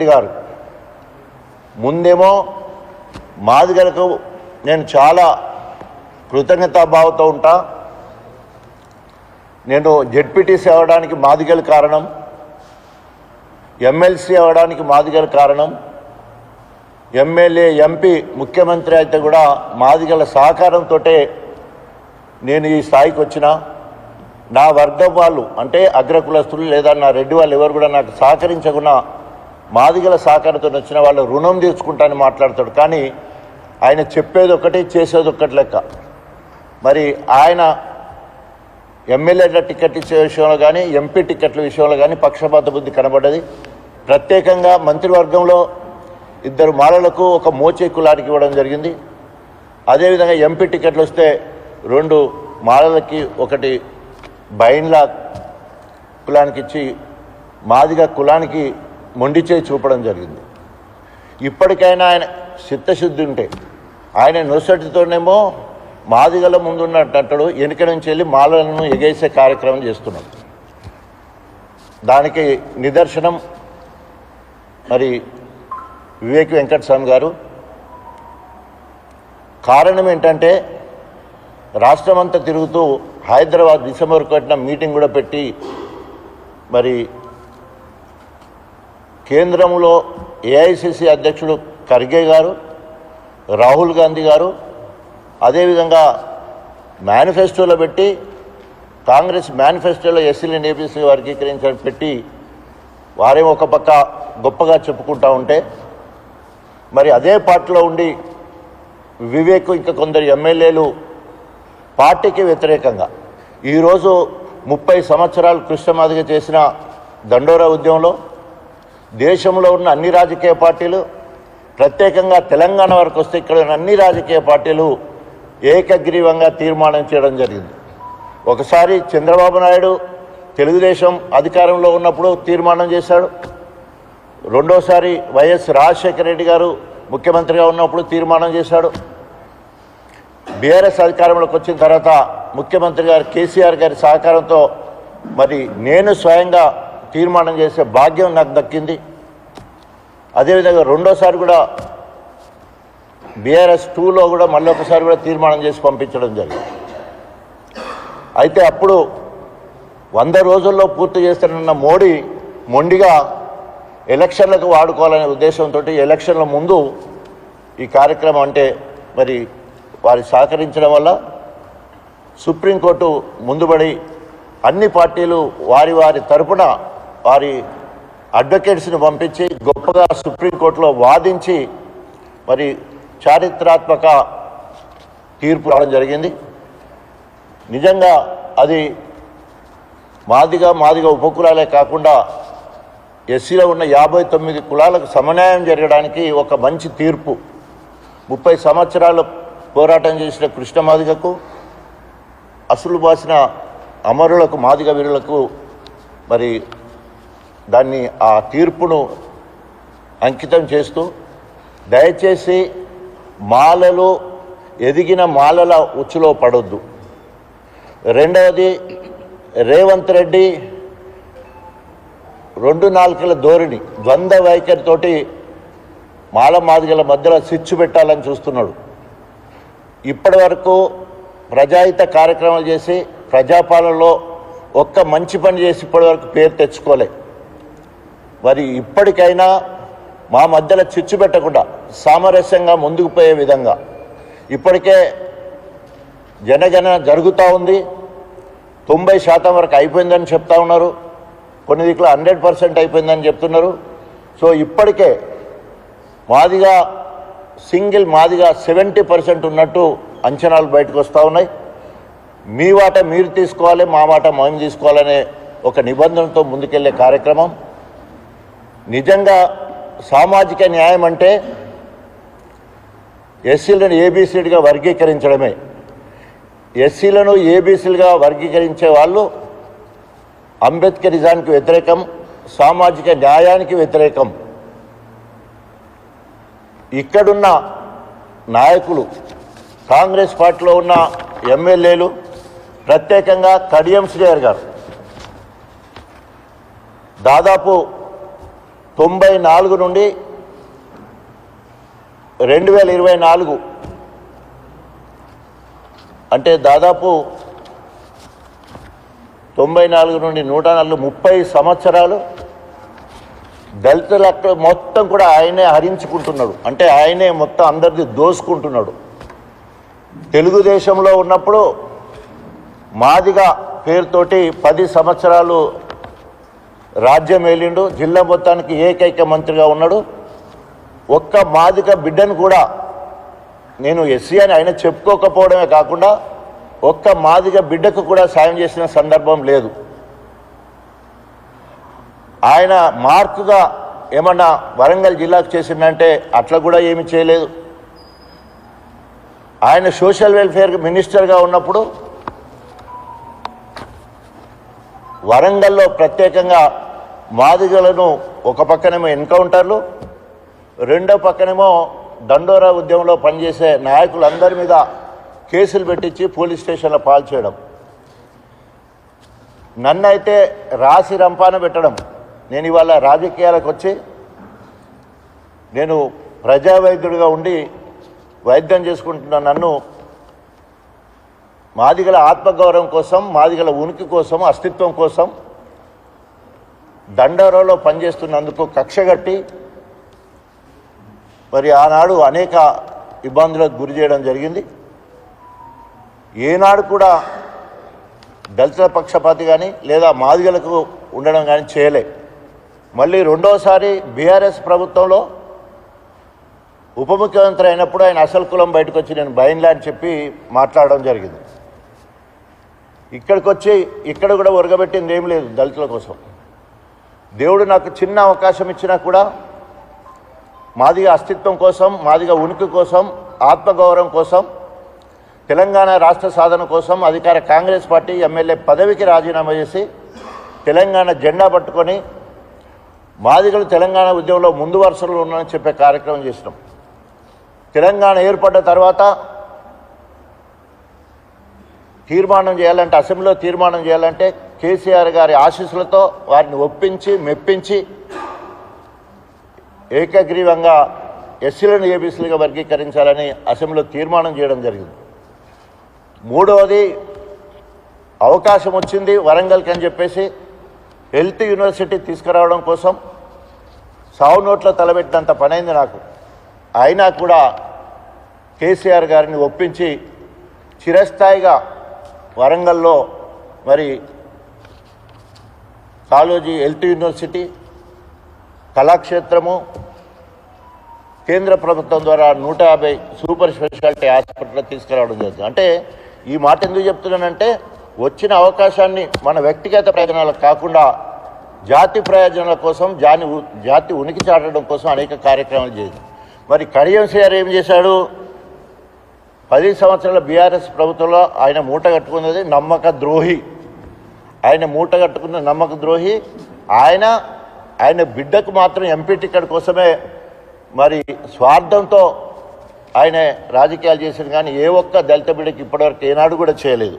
గారు ముందేమో మాదిగలకు నేను చాలా కృతజ్ఞతాభావంతో ఉంటా. నేను జెడ్పీటీసీ అవ్వడానికి మాదిగల కారణం, ఎమ్మెల్సీ అవ్వడానికి మాదిగల కారణం, ఎమ్మెల్యే ఎంపీ ముఖ్యమంత్రి అయితే కూడా మాదిగల సహకారంతో నేను ఈ స్థాయికి వచ్చిన. నా వర్గం వాళ్ళు అంటే అగ్రకులస్తులు లేదా నా రెడ్డి వాళ్ళు ఎవరు కూడా నాకు సహకరించకుండా మాదిగల సహకారంతో వచ్చిన వాళ్ళు రుణం తీర్చుకుంటానని మాట్లాడతాడు. కానీ ఆయన చెప్పేది ఒకటి చేసేది ఒకటి లెక్క. మరి ఆయన ఎమ్మెల్యేల టికెట్ ఇచ్చే విషయంలో కానీ ఎంపీ టికెట్ల విషయంలో కానీ పక్షపాత బుద్ధి కనబడ్డది. ప్రత్యేకంగా మంత్రివర్గంలో 2 మాలలకు ఒక మోచే కులానికి ఇవ్వడం జరిగింది. అదేవిధంగా ఎంపీ టికెట్లు వస్తే 2 మాలలకి 1 బైన్లా కులానికి ఇచ్చి మాదిగ కులానికి మొండి చేయి చూపడం జరిగింది. ఇప్పటికైనా ఆయన చిత్తశుద్ధి ఉంటే ఆయన నొసటితోనేమో మాదిగల ముందున్నట్టు వెనుక నుంచి వెళ్ళి మాలలను ఎగేసే కార్యక్రమం చేస్తున్నాడు. దానికి నిదర్శనం మరి వివేక్ వెంకటస్వామి గారు. కారణం ఏంటంటే రాష్ట్రమంతా తిరుగుతూ హైదరాబాద్ డిసెంబర్ 1న మీటింగ్ కూడా పెట్టి మరి కేంద్రంలో ఏఐసిసి అధ్యక్షుడు ఖర్గే గారు, రాహుల్ గాంధీ గారు అదేవిధంగా మేనిఫెస్టోలో పెట్టి కాంగ్రెస్ మేనిఫెస్టోలో ఎస్సీలను ఏబీసీ వర్గీకరించడం పెట్టి వారేమో ఒక పక్క గొప్పగా చెప్పుకుంటూ ఉంటే మరి అదే పార్టీలో ఉండి వివేక్ ఇంకా కొందరు ఎమ్మెల్యేలు పార్టీకి వ్యతిరేకంగా ఈరోజు 30 సంవత్సరాలు కృష్ణమాదిగ చేసిన దండోరా ఉద్యమంలో దేశంలో ఉన్న అన్ని రాజకీయ పార్టీలు ప్రత్యేకంగా తెలంగాణ వరకు వస్తే ఇక్కడ అన్ని రాజకీయ పార్టీలు ఏకగ్రీవంగా తీర్మానం చేయడం జరిగింది. ఒకసారి చంద్రబాబు నాయుడు తెలుగుదేశం అధికారంలో ఉన్నప్పుడు తీర్మానం చేశాడు. రెండోసారి వైఎస్ రాజశేఖర రెడ్డి గారు ముఖ్యమంత్రిగా ఉన్నప్పుడు తీర్మానం చేశాడు. బీఆర్ఎస్ అధికారంలోకి వచ్చిన తర్వాత ముఖ్యమంత్రి గారు కేసీఆర్ గారి సహకారంతో మరి నేను స్వయంగా తీర్మానం చేసే భాగ్యం నాకు దక్కింది. అదేవిధంగా రెండోసారి కూడా బీఆర్ఎస్ 2లో కూడా మళ్ళీ ఒకసారి కూడా తీర్మానం చేసి పంపించడం జరిగింది. అయితే అప్పుడు 100 రోజుల్లో పూర్తి చేస్తానన్న మోడీ మొండిగా ఎలక్షన్లకు వాడుకోవాలనే ఉద్దేశంతో ఎలక్షన్ల ముందు ఈ కార్యక్రమం అంటే మరి వారి సహకరించడం వల్ల సుప్రీంకోర్టు ముందుబడి అన్ని పార్టీలు వారి వారి తరపున వారి అడ్వకేట్స్ని పంపించి గొప్పగా సుప్రీంకోర్టులో వాదించి మరి చారిత్రాత్మక తీర్పు రావడం జరిగింది. నిజంగా అది మాదిగ ఉపకులాలే కాకుండా ఎస్సీలో ఉన్న 59 కులాలకు సమన్యాయం జరగడానికి ఒక మంచి తీర్పు. 30 సంవత్సరాలు పోరాటం చేసిన కృష్ణమాదిగకు, అసలు బాసిన అమరులకు, మాదిగ వీరులకు మరి దాన్ని ఆ తీర్పును అంకితం చేస్తూ దయచేసి మాలలు ఎదిగిన మాలల ఉచ్చులో పడొద్దు. రెండవది రేవంత్ రెడ్డి 2 నాలుకల ధోరణి ద్వంద్వ వైఖరితోటి మాదిగల మధ్యలో చిచ్చు పెట్టాలని చూస్తున్నాడు. ఇప్పటి వరకు ప్రజాహిత కార్యక్రమాలు చేసి ప్రజాపాలనలో ఒక్క మంచి పని చేసి ఇప్పటి వరకు పేరు తెచ్చుకోలే. మరి ఇప్పటికైనా మా మధ్యలో చిచ్చు పెట్టకుండా సామరస్యంగా ముందుకు పోయే విధంగా ఇప్పటికే జనగణన జరుగుతూ ఉంది. 90% వరకు అయిపోయిందని చెప్తా ఉన్నారు. కొన్ని దిక్కులో 100% అయిపోయిందని చెప్తున్నారు. సో ఇప్పటికే మాదిగా సింగిల్ మాదిగా 70% ఉన్నట్టు అంచనాలు బయటకు వస్తూ ఉన్నాయి. మీ వాట మీరు తీసుకోవాలి, మా వాట మేము తీసుకోవాలనే ఒక నిబంధనతో ముందుకెళ్లే కార్యక్రమం. నిజంగా సామాజిక న్యాయం అంటే ఎస్సీలను ఏబీసీలుగా వర్గీకరించడమే. ఎస్సీలను ఏబీసీలుగా వర్గీకరించే వాళ్ళు అంబేద్కరిజానికి వ్యతిరేకం, సామాజిక న్యాయానికి వ్యతిరేకం. ఇక్కడున్న నాయకులు, కాంగ్రెస్ పార్టీలో ఉన్న ఎమ్మెల్యేలు, ప్రత్యేకంగా కడియం శ్రీహరి గారు దాదాపు 94 నుండి 2024 అంటే దాదాపు 94 నుండి 104 30 సంవత్సరాలు దళితులకు మొత్తం కూడా ఆయనే హరించుకుంటున్నాడు. అంటే ఆయనే మొత్తం అందరిది దోసుకుంటున్నాడు. తెలుగుదేశంలో ఉన్నప్పుడు మాదిగ పేరుతోటి 10 సంవత్సరాలు రాజ్యం ఏలిండు. జిల్లా మొత్తానికి ఏకైక మంత్రిగా ఉన్నాడు. ఒక్క మాదిగ బిడ్డను కూడా నేను ఎస్సీ అని ఆయన చెప్పుకోకపోవడమే కాకుండా ఒక్క మాదిగ బిడ్డకు కూడా సాయం చేసిన సందర్భం లేదు. ఆయన మార్కుగా ఏమన్నా వరంగల్ జిల్లాకు చేసిందంటే అట్లా కూడా ఏమి చేయలేదు. ఆయన సోషల్ వెల్ఫేర్ మినిస్టర్గా ఉన్నప్పుడు వరంగల్లో ప్రత్యేకంగా మాదిగలను ఒక పక్కనేమో ఎన్కౌంటర్లు, రెండో పక్కనేమో దండోరా ఉద్యమంలో పనిచేసే నాయకులందరి మీద కేసులు పెట్టించి పోలీస్ స్టేషన్లో పాల్చేయడం, నన్నైతే రాసి రంపాన పెట్టడం. నేను ఇవాళ రాజకీయాలకు వచ్చి నేను ప్రజా వైద్యుడిగా ఉండి వైద్యం చేసుకుంటున్న నన్ను మాదిగల ఆత్మగౌరవం కోసం, మాదిగల ఉనికి కోసం, అస్తిత్వం కోసం దండోరాలో పనిచేస్తున్నందుకు కక్షగట్టి మరి ఆనాడు అనేక ఇబ్బందులకు గురి చేయడం జరిగింది. ఏనాడు కూడా దళితుల పక్షపాతి కానీ లేదా మాదిగలకు ఉండడం కానీ చేయలే. మళ్ళీ రెండోసారి బీఆర్ఎస్ ప్రభుత్వంలో ఉప ముఖ్యమంత్రి అయినప్పుడు ఆయన అసలు కులం బయటకు వచ్చి నేను బయన్లా అని చెప్పి మాట్లాడడం జరిగింది. ఇక్కడికి వచ్చి ఇక్కడ కూడా ఒరగబెట్టింది ఏం లేదు. దళితుల కోసం దేవుడు నాకు చిన్న అవకాశం ఇచ్చినా కూడా మాదిగ అస్తిత్వం కోసం, మాదిగ ఉనికి కోసం, ఆత్మగౌరవం కోసం, తెలంగాణ రాష్ట్ర సాధన కోసం అధికార కాంగ్రెస్ పార్టీ ఎమ్మెల్యే పదవికి రాజీనామా చేసి తెలంగాణ జెండా పట్టుకొని మాదిగలు తెలంగాణ ఉద్యమంలో ముందు వరుసలో ఉన్నారని చెప్పే కార్యక్రమం చేసినాం. తెలంగాణ ఏర్పడ్డ తర్వాత తీర్మానం చేయాలంటే, అసెంబ్లీలో తీర్మానం చేయాలంటే కేసీఆర్ గారి ఆశీస్సులతో వారిని ఒప్పించి మెప్పించి ఏకగ్రీవంగా ఎస్సీలను ఏబీసీలుగా వర్గీకరించాలని అసెంబ్లీలో తీర్మానం చేయడం జరిగింది. మూడవది అవకాశం వచ్చింది వరంగల్కి అని చెప్పేసి హెల్త్ యూనివర్సిటీ తీసుకురావడం కోసం సావు నోట్లో తలబెట్టినంత పనైంది నాకు. అయినా కూడా కేసీఆర్ గారిని ఒప్పించి చిరస్థాయిగా వరంగల్లో మరి కాళోజీ హెల్త్ యూనివర్సిటీ, కళాక్షేత్రము, కేంద్ర ప్రభుత్వం ద్వారా 150 సూపర్ స్పెషాలిటీ హాస్పిటల్ తీసుకురావడం జరుగుతుంది. అంటే ఈ మాట ఎందుకు చెప్తున్నానంటే వచ్చిన అవకాశాన్ని మన వ్యక్తిగత ప్రయోజనాలకు కాకుండా జాతి ప్రయోజనాల కోసం, జాతి ఉనికి చాటడం కోసం అనేక కార్యక్రమాలు చేసింది. మరి కడియం శ్రీఆర్ ఏం చేశాడు? 10 సంవత్సరాల బీఆర్ఎస్ ప్రభుత్వంలో ఆయన మూట కట్టుకున్నది నమ్మక ద్రోహి. ఆయన మూట కట్టుకున్న నమ్మక ద్రోహి. ఆయన బిడ్డకు మాత్రం ఎంపీ టికెట్ కోసమే మరి స్వార్థంతో ఆయన రాజకీయాలు చేసిన కానీ ఏ ఒక్క దళిత బిడ్డకి ఇప్పటివరకు ఏనాడు కూడా చేయలేదు.